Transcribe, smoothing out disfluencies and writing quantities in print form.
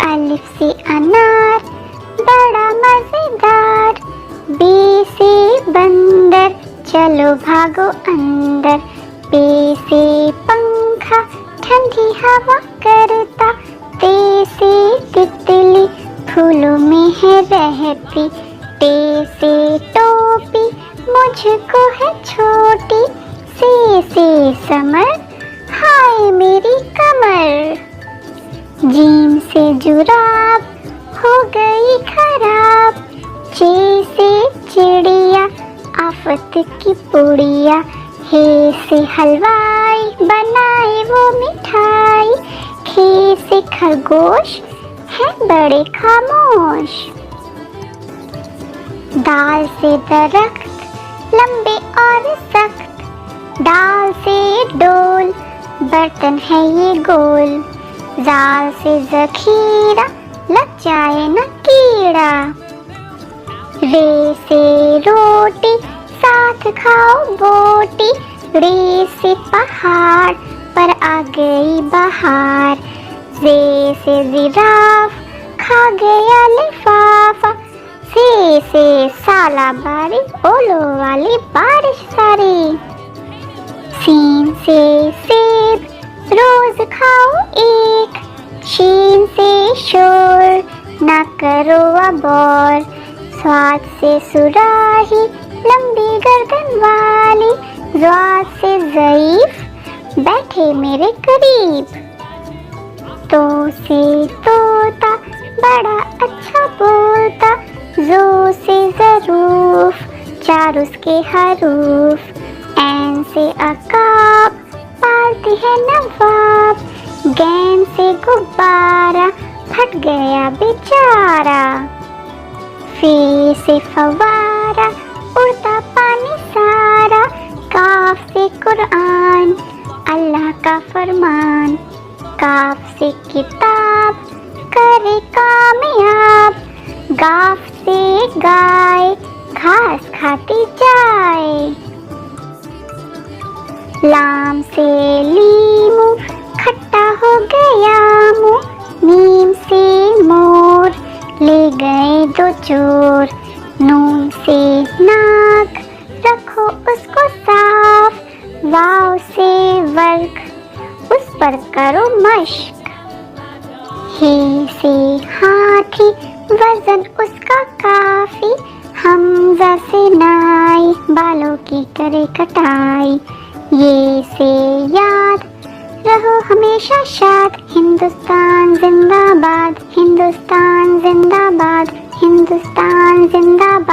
अलिफ से अनार बड़ा मजेदार। बे से बंदर चलो भागो अंदर। पे से पंखा ठंडी हवा करता। ते से तितली फूलों में है रहती। टे से टोपी मुझको है छोटी। से समर हाय मेरी कमर। जीम से जुराब हो गई खराब। चे से चिड़िया आफत की पुड़िया। हे से हलवाई बनाए वो मिठाई। खे से खरगोश है बड़े खामोश। दाल से दरख्त लंबे और सख्त। डाल से डोल बर्तन है ये गोल। जाल से जखीरा लग जाए न कीड़ा। रे से रोटी साथ खाओ बोटी। रे से पहाड़ पर आ गई बहार। जे से जिराफ खा गया लिफाफा। से साला बारी ओलो वाली बारिश सारी। सीन से सेब रोज खाओ एक। शीन से शोर ना करो अब और। स्वाद से सुराही लंबी गर्दन वाली। ज़्वाद से ज़ईफ बैठे मेरे करीब। तो से तोता बड़ा अच्छा बोलता। जो से ज़रूफ चार उसके हरूफ। ऐन से अकाब पालती है नवाब। गैन से गुब्बारा फट गया बेचारा। फे से फवारा उड़ता पानी सारा। काफ से कुरान अल्लाह का फरमान। काफ से किताब करे कामयाब। गाफ से गाय घास खाती जाए। लाम से लीमू खट्टा हो गया मुँह। नीम से मोर ले गए दो चोर। नून से नाक रखो उसको साफ। वाव से वर्क उस पर करो मश्क। हे से हाथी वजन उसका काफी। हमजा से नाई बालों की करे कटाई। ये से याद रहो हमेशा शाद। हिंदुस्तान जिंदाबाद हिंदुस्तान जिंदाबाद हिंदुस्तान जिंदाबाद।